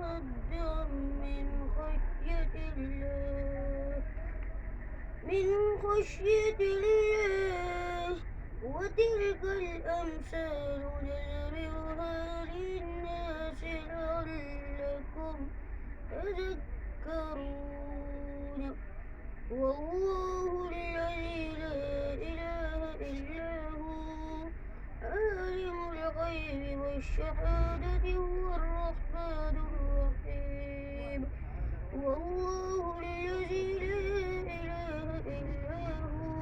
مصدقا من خشية الله وتلك الأمثال نضربها للناس لعلكم تذكرون والله الذي لا إله إلا هو عالم الغيب والشهادة هو الرحمن الرحيم والله الذي لا إله إلا هو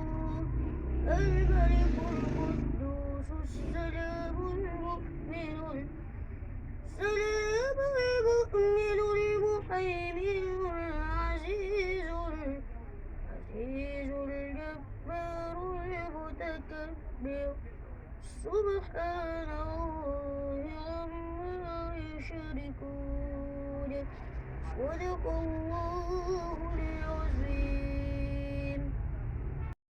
الملك القدوس السلام المؤمن المهيمن العزيز الجبار المتكبر سبحان الله عما يشركون صدق الله العظيم.